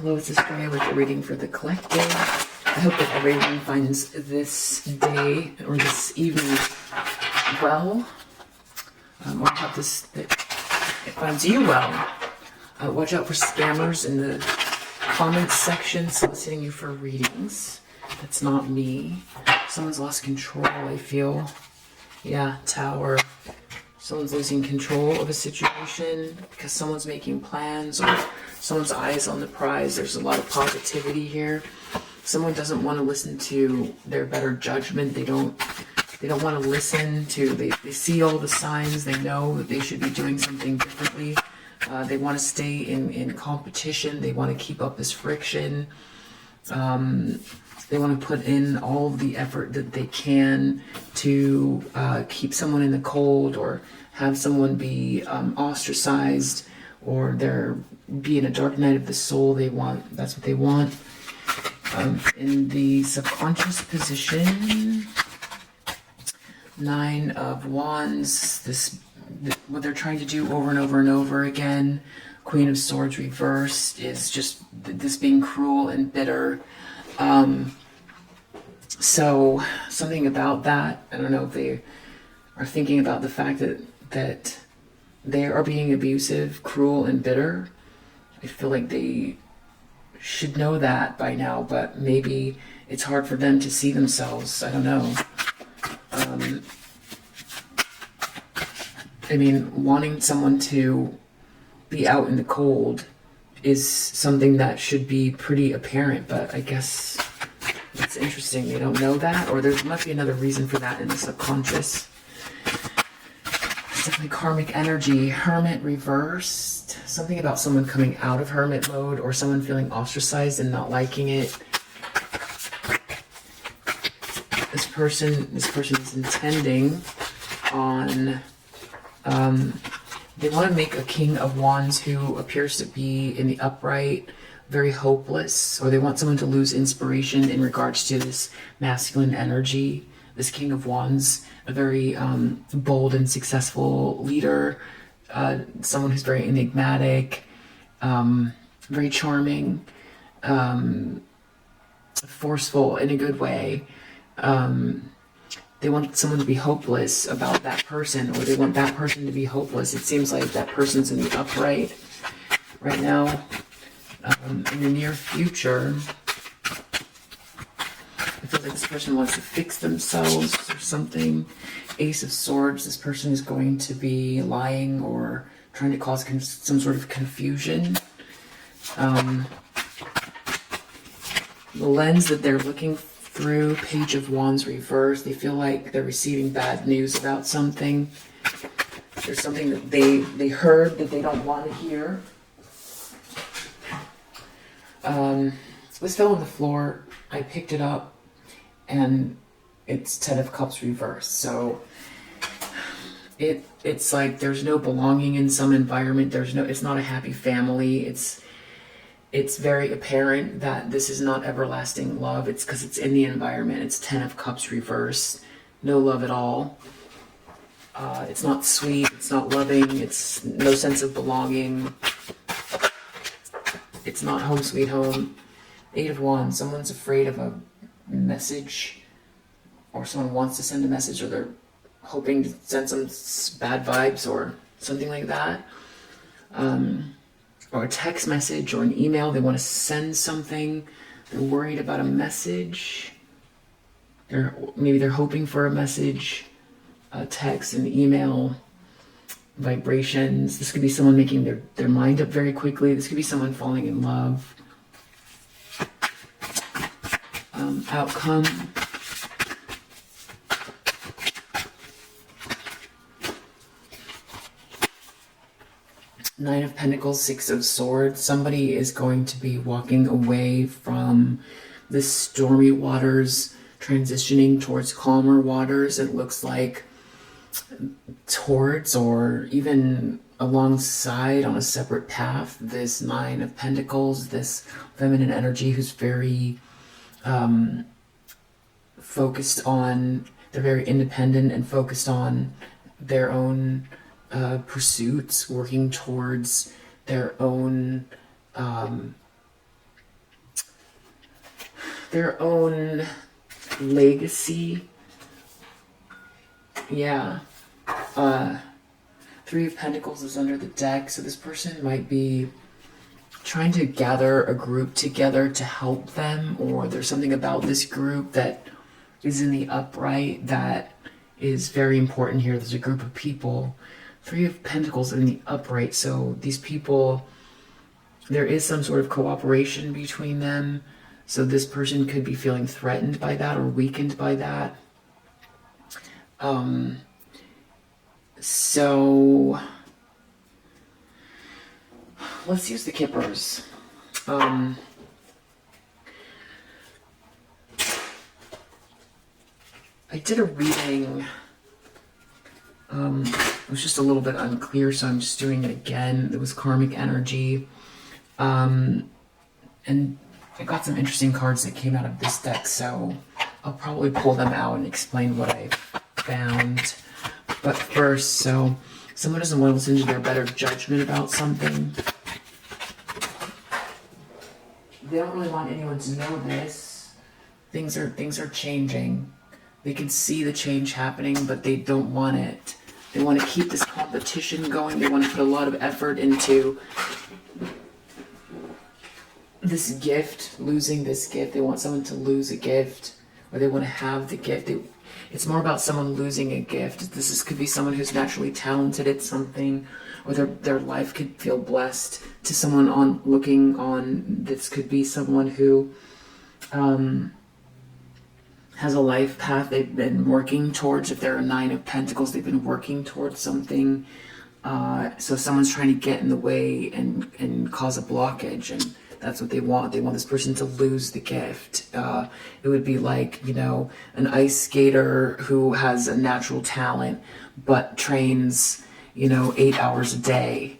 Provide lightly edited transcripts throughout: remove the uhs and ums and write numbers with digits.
Hello, it's Estrella with the reading for the collective. I hope that everyone finds this day or this evening well. Or I hope that it finds you well. Watch out for scammers in the comments section soliciting you for readings. That's not me. Someone's lost control, I feel. Yeah, Tower. Someone's losing control of a situation because someone's making plans or someone's eyes on the prize. There's a lot of positivity here. Someone doesn't want to listen to their better judgment. They don't want to listen to, they see all the signs. They know that they should be doing something differently. They want to stay in competition. They want to keep up this friction. They want to put in all the effort that they can to keep someone in the cold or have someone be ostracized, or they're being a dark night of the soul. That's what they want. In the subconscious position, 9 of Wands, what they're trying to do over and over and over again. Queen of Swords reversed is just this being cruel and bitter. So something about that, I don't know if they are thinking about the fact that they are being abusive, cruel, and bitter. I feel like they should know that by now, but maybe it's hard for them to see themselves. I don't know. I mean, wanting someone to be out in the cold is something that should be pretty apparent, but I guess it's interesting they don't know that, or there must be another reason for that in the subconscious. It's definitely karmic energy. Hermit reversed. Something about someone coming out of hermit mode or someone feeling ostracized and not liking it. This person is intending on they want to make a King of Wands who appears to be in the upright, very hopeless, or they want someone to lose inspiration in regards to this masculine energy. This King of Wands, a very bold and successful leader, someone who's very enigmatic, very charming, forceful in a good way. They want someone to be hopeless about that person, or they want that person to be hopeless. It seems like that person's in the upright right now. In the near future, I feel like this person wants to fix themselves or something. Ace of Swords, this person is going to be lying or trying to cause some sort of confusion. The lens that they're looking through, Page of Wands reversed, they feel like they're receiving bad news about something. There's something that they heard that they don't want to hear. This fell on the floor. I picked it up and it's 10 of Cups reversed. So it's like there's no belonging in some environment. It's not a happy family. It's very apparent that this is not everlasting love. It's because it's in the environment. It's 10 of Cups reversed. No love at all. It's not sweet. It's not loving. It's no sense of belonging. It's not home sweet home. 8 of Wands. Someone's afraid of a message, or someone wants to send a message, or they're hoping to send some bad vibes or something like that. Or a text message or an email. They want to send something. They're worried about a message. Maybe they're hoping for a message, a text, an email, vibrations. This could be someone making their mind up very quickly. This could be someone falling in love. Outcome. Nine of Pentacles, 6 of Swords. Somebody is going to be walking away from the stormy waters, transitioning towards calmer waters. It looks like towards, or even alongside on a separate path, this 9 of Pentacles, this feminine energy who's very focused on, they're very independent and focused on their own pursuits, working towards their own their own legacy. Yeah. Three of Pentacles is under the deck, so this person might be trying to gather a group together to help them, or there's something about this group that is in the upright that is very important here. There's a group of people. Three of Pentacles in the upright, so these people, there is some sort of cooperation between them. So this person could be feeling threatened by that or weakened by that. So let's use the Kippers. I did a reading. It was just a little bit unclear, so I'm just doing it again. It was karmic energy. And I got some interesting cards that came out of this deck, so I'll probably pull them out and explain what I found. But first, so someone doesn't want to listen to their better judgment about something. They don't really want anyone to know this. Things are changing. They can see the change happening, but they don't want it. They want to keep this competition going. They want to put a lot of effort into this gift, losing this gift. They want someone to lose a gift, or they want to have the gift. It's more about someone losing a gift. Could be someone who's naturally talented at something, or their life could feel blessed. To someone looking on, this could be someone who has a life path they've been working towards. If they're a Nine of Pentacles, they've been working towards something. So someone's trying to get in the way and cause a blockage, and that's what they want. They want this person to lose the gift. It would be like, an ice skater who has a natural talent but trains, 8 hours a day.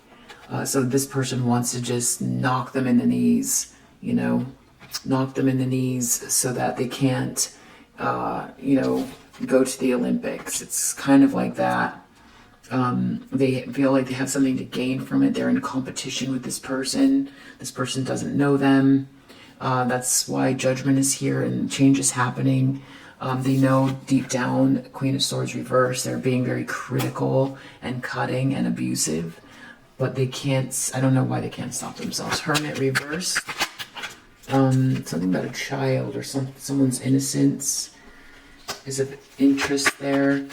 So this person wants to just knock them in the knees, knock them in the knees so that they can't, go to the Olympics. It's kind of like that. They feel like they have something to gain from it. They're in competition with this person. This person doesn't know them. That's why Judgment is here and change is happening. They know deep down, Queen of Swords reverse, they're being very critical and cutting and abusive, but they can't, I don't know why they can't stop themselves. Hermit reverse. Something about a child or someone's innocence is of interest there.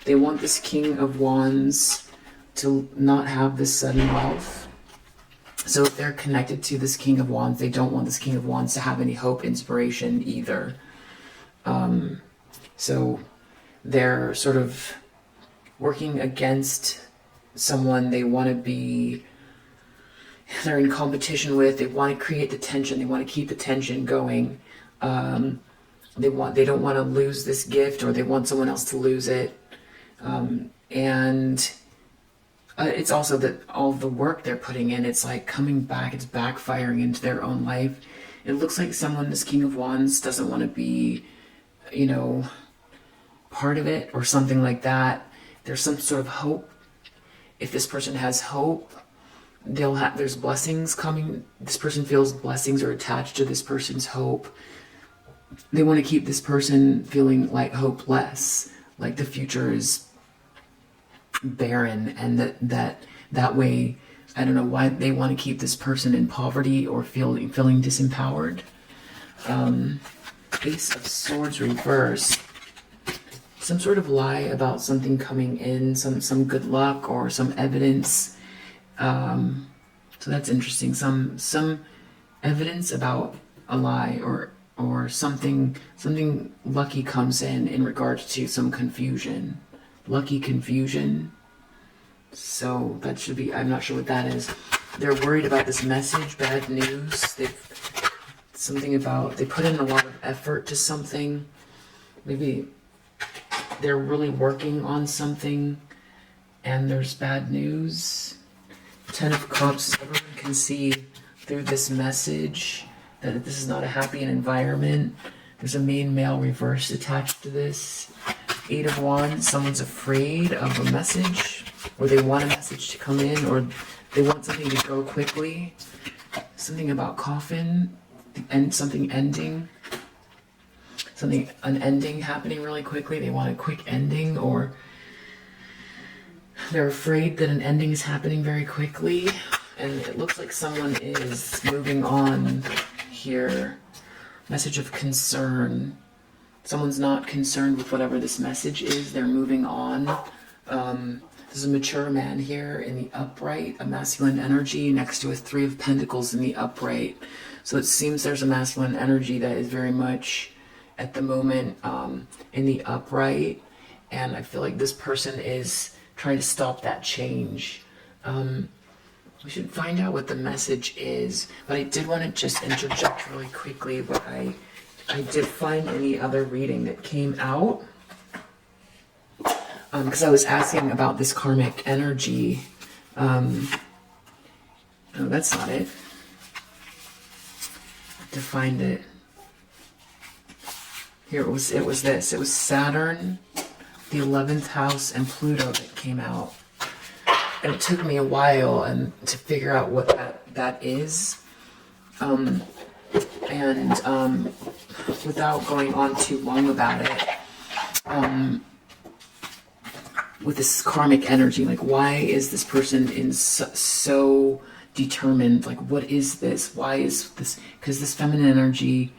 They want this King of Wands to not have this sudden wealth. So if they're connected to this King of Wands, they don't want this King of Wands to have any hope, inspiration either. So they're sort of working against someone they want to be, they're in competition with. They want to create the tension. They want to keep the tension going. They don't want to lose this gift, or they want someone else to lose it. And it's also that all the work they're putting in, it's like coming back, it's backfiring into their own life. It looks like someone, this King of Wands, doesn't want to be, part of it or something like that. There's some sort of hope. If this person has hope, there's blessings coming. This person feels blessings are attached to this person's hope. They want to keep this person feeling like hopeless, like the future is barren, and that way, I don't know why they want to keep this person in poverty or feeling disempowered. Ace of Swords reverse. Some sort of lie about something coming in, some good luck or some evidence. So that's interesting. Some evidence about a lie or something lucky comes in regards to some confusion. Lucky confusion. So that should be, I'm not sure what that is. They're worried about this message, bad news. They put in a lot of effort to something. Maybe they're really working on something and there's bad news. 10 of Cups, everyone can see through this message that this is not a happy environment. There's a main male reverse attached to this. 8 of Wands, someone's afraid of a message, or they want a message to come in, or they want something to go quickly. Something about coffin and something ending. something, an ending happening really quickly. They want a quick ending, or they're afraid that an ending is happening very quickly. And it looks like someone is moving on here. Message of concern. Someone's not concerned with whatever this message is. They're moving on. There's a mature man here in the upright, a masculine energy next to a 3 of Pentacles in the upright. So it seems there's a masculine energy that is very much at the moment in the upright. And I feel like this person is trying to stop that change. We should find out what the message is. But I did want to just interject really quickly what I did find in the other reading that came out. Because I was asking about this karmic energy. No, that's not it. To find it. Here it was this. It was Saturn, the 11th house, and Pluto that came out. And it took me a while to figure out what that is. Without going on too long about it, with this karmic energy, like, why is this person so determined? Like, what is this? Why is this? Because this feminine energy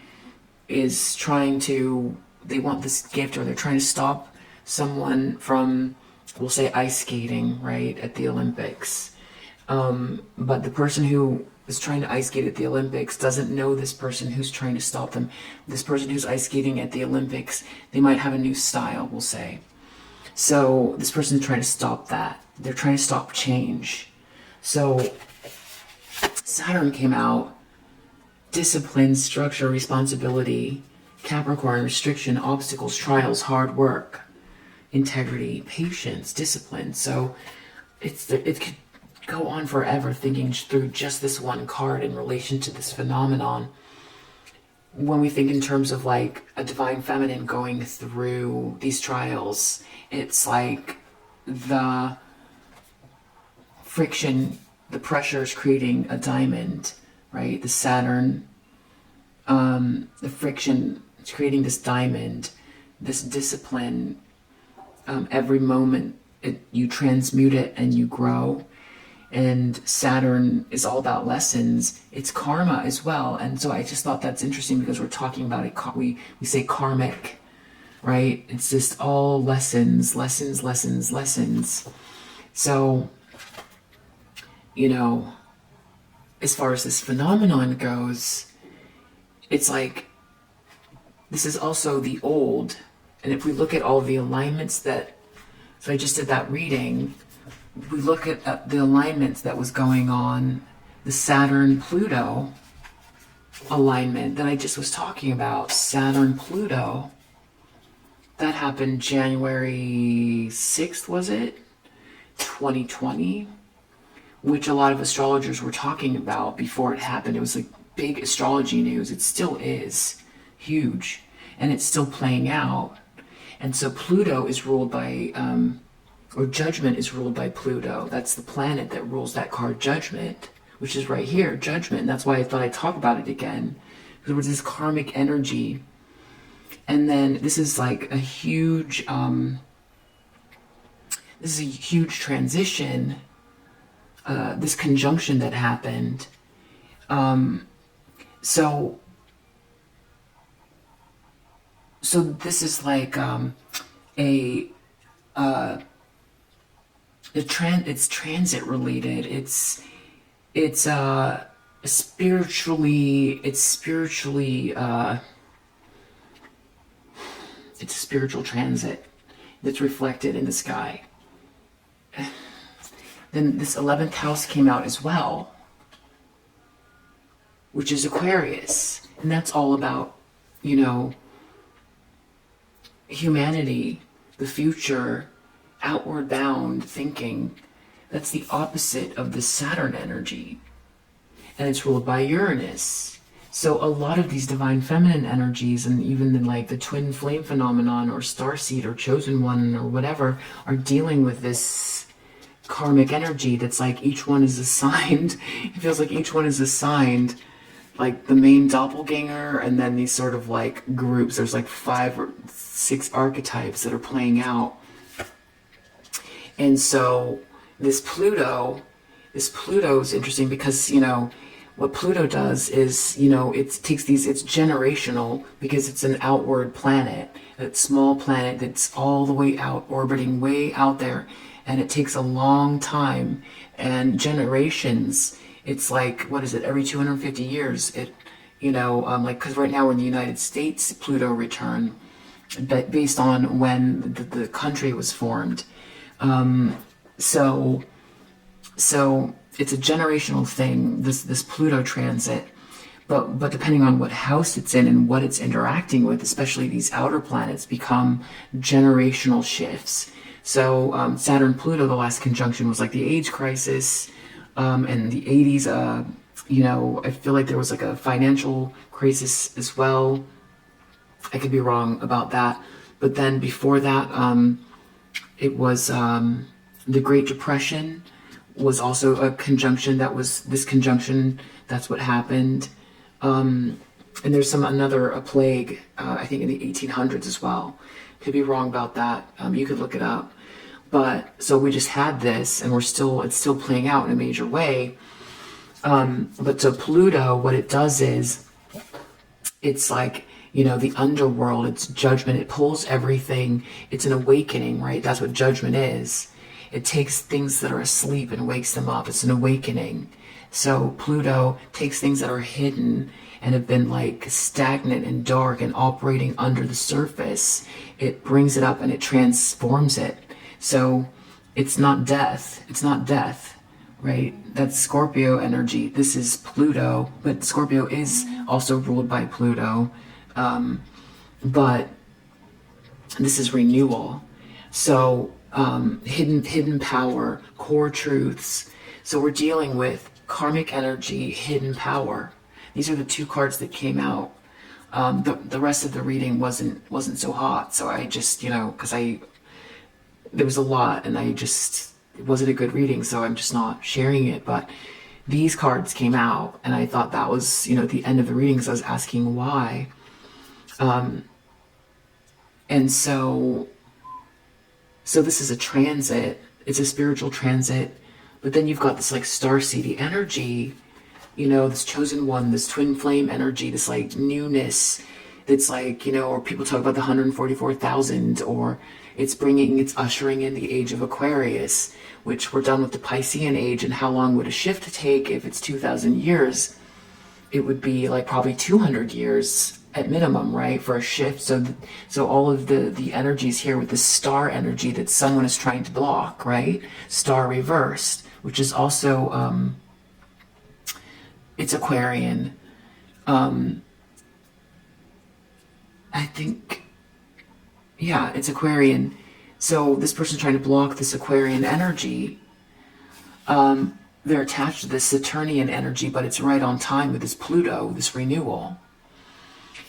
is trying to, they want this gift, or they're trying to stop someone from, we'll say, ice skating, right, at the Olympics. But the person who is trying to ice skate at the Olympics doesn't know this person who's trying to stop them. This person who's ice skating at the Olympics, they might have a new style, we'll say. So this person's trying to stop that. They're trying to stop change. So Saturn came out, discipline, structure, responsibility, Capricorn, restriction, obstacles, trials, hard work, integrity, patience, discipline. So it could go on forever thinking through just this one card in relation to this phenomenon. When we think in terms of like a divine feminine going through these trials, it's like the friction, the pressure is creating a diamond, right? The Saturn, the friction is creating this diamond, this discipline. Every moment you transmute it and you grow. And Saturn is all about lessons. It's karma as well. And so I just thought that's interesting because we're talking about it. We say karmic, right? It's just all lessons, lessons, lessons, lessons. So, you know, as far as this phenomenon goes, it's like, this is also the old. And if we look at all the alignments so I just did that reading, we look at the alignments that was going on, the Saturn-Pluto alignment that I just was talking about, Saturn-Pluto, that happened January 6th, was it? 2020, which a lot of astrologers were talking about before it happened. It was like big astrology news. It still is huge, and it's still playing out. And so Pluto is ruled by, or Judgment is ruled by Pluto. That's the planet that rules that card, Judgment, which is right here, Judgment. And that's why I thought I'd talk about it again. There was this karmic energy. And then this is like a huge, this is a huge transition, this conjunction that happened. So this is like it's transit related. It's spiritually it's a spiritual transit that's reflected in the sky. Then this 11th house came out as well, which is Aquarius, and that's all about, you know, humanity, the future, outward bound thinking. That's the opposite of the Saturn energy, and it's ruled by Uranus. So a lot of these divine feminine energies, and even like the twin flame phenomenon or Starseed or Chosen One or whatever, are dealing with this karmic energy that's like each one is assigned. It feels like each one is assigned like the main doppelganger, and then these sort of like groups. There's like 5 or 6 archetypes that are playing out. And so this Pluto is interesting because, you know, what Pluto does is, you know, it takes these, it's generational because it's an outward planet, a small planet that's all the way out, orbiting way out there. And it takes a long time and generations. It's like, what is it, every 250 years? It, you know, like, because right now we're in the United States, Pluto return, but based on when the country was formed. So it's a generational thing, this Pluto transit, but depending on what house it's in and what it's interacting with, especially these outer planets, become generational shifts. So Saturn Pluto, the last conjunction was like the age crisis, and the 80s. You know, I feel like there was like a financial crisis as well. I could be wrong about that, but then before that, it was the Great Depression was also a conjunction. That was this conjunction. That's what happened. And there's a plague, I think in the 1800s as well. Could be wrong about that. You could look it up. But so we just had this, and it's still playing out in a major way. But so Pluto, what it does is, it's like, you know, the underworld, it's judgment. It pulls everything. It's an awakening, right? That's what judgment is. It takes things that are asleep and wakes them up. It's an awakening. So Pluto takes things that are hidden and have been like stagnant and dark and operating under the surface. It brings it up and it transforms it. So it's not death. It's not death, right? That's Scorpio energy. This is Pluto, but Scorpio is also ruled by Pluto. But this is renewal. So hidden power, core truths. So we're dealing with karmic energy, hidden power. These are the 2 cards that came out. The rest of the reading wasn't so hot. So I just, you know, because there was a lot, and it wasn't a good reading, so I'm just not sharing it. But these cards came out, and I thought that was, you know, at the end of the reading, because I was asking why. And so this is a transit. It's a spiritual transit. But then you've got this like starseedy energy, you know, this chosen one, this twin flame energy, this like newness that's like, you know, or people talk about the 144,000, or it's ushering in the age of Aquarius, which we're done with the Piscean age. And how long would a shift take? If it's 2,000 years, it would be like probably 200 years at minimum, right, for a shift. So all of the energies here with the star energy that someone is trying to block, right? Star reversed, which is also it's Aquarian. I think, yeah, it's Aquarian. So this person's trying to block this Aquarian energy. They're attached to this Saturnian energy, but it's right on time with this Pluto, this renewal.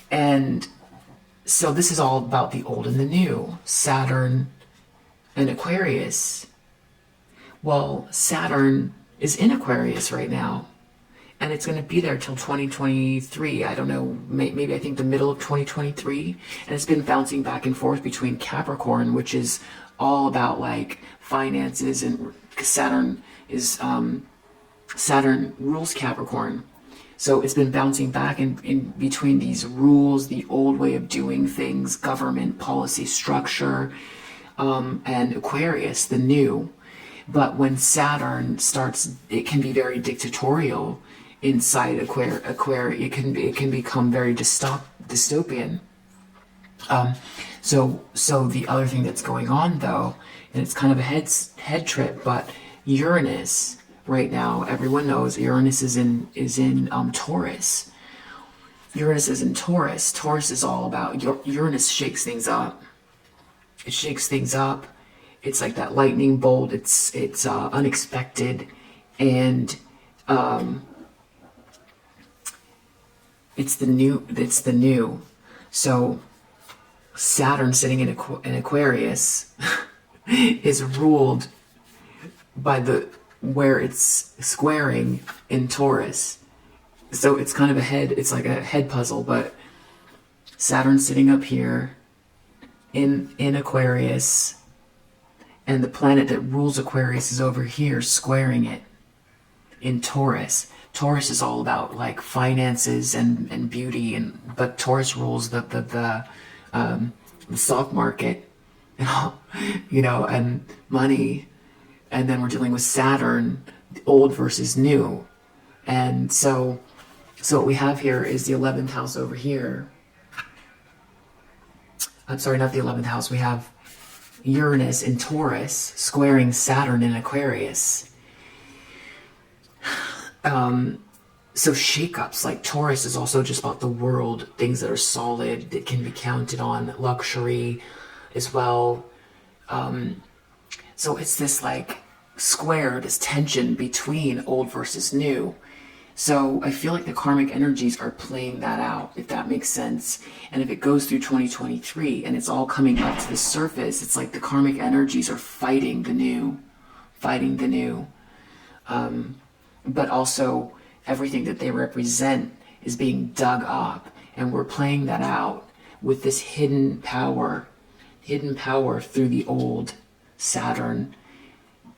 And so this is all about the old and the new, Saturn and Aquarius. Well, Saturn is in Aquarius right now, and it's going to be there till 2023. I don't know, maybe I think the middle of 2023. And it's been bouncing back and forth between Capricorn, which is all about like finances, and Saturn rules Capricorn. So it's been bouncing back in between these rules, the old way of doing things, government, policy, structure, and Aquarius, the new. But when Saturn starts, it can be very dictatorial inside Aquarius. It can become very dystopian. So the other thing that's going on though, and it's kind of a head trip, but Uranus. Right now, everyone knows Uranus is in Taurus. Uranus is in Taurus. Taurus is all about, Uranus shakes things up. It shakes things up. It's like that lightning bolt. It's unexpected, and it's the new. So Saturn sitting in Aquarius is ruled by where it's squaring in Taurus. So it's kind of it's like a head puzzle, but Saturn sitting up here in Aquarius, and the planet that rules Aquarius is over here squaring it in Taurus. Taurus is all about like finances and beauty, but Taurus rules the stock market, you know, and money. And then we're dealing with Saturn, old versus new. And so what we have here is the 11th house over here. I'm sorry, not the 11th house. We have Uranus in Taurus squaring Saturn in Aquarius. So shakeups, like Taurus is also just about the world, things that are solid, that can be counted on, luxury as well. So it's this like square, this tension between old versus new. So I feel like the karmic energies are playing that out, if that makes sense. And if it goes through 2023 and it's all coming up to the surface, it's like the karmic energies are fighting the new. But also everything that they represent is being dug up, and we're playing that out with this hidden power through the old Saturn.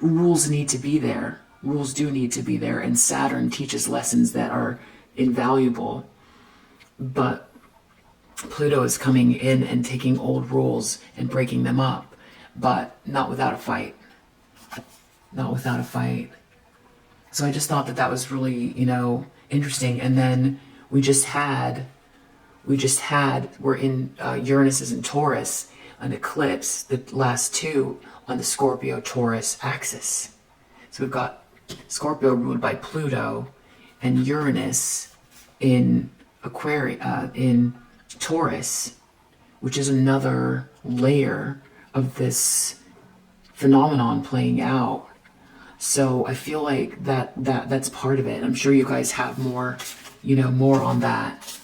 Rules need to be there. Rules do need to be there, and Saturn teaches lessons that are invaluable. But Pluto is coming in and taking old rules and breaking them up, but not without a fight. Not without a fight. So I just thought that was really, you know, interesting. And then we're in Uranus is in Taurus, an eclipse, the last two on the Scorpio-Taurus axis. So we've got Scorpio ruled by Pluto and Uranus in in Taurus, which is another layer of this phenomenon playing out. So I feel like that's part of it. I'm sure you guys have more, you know, more on that.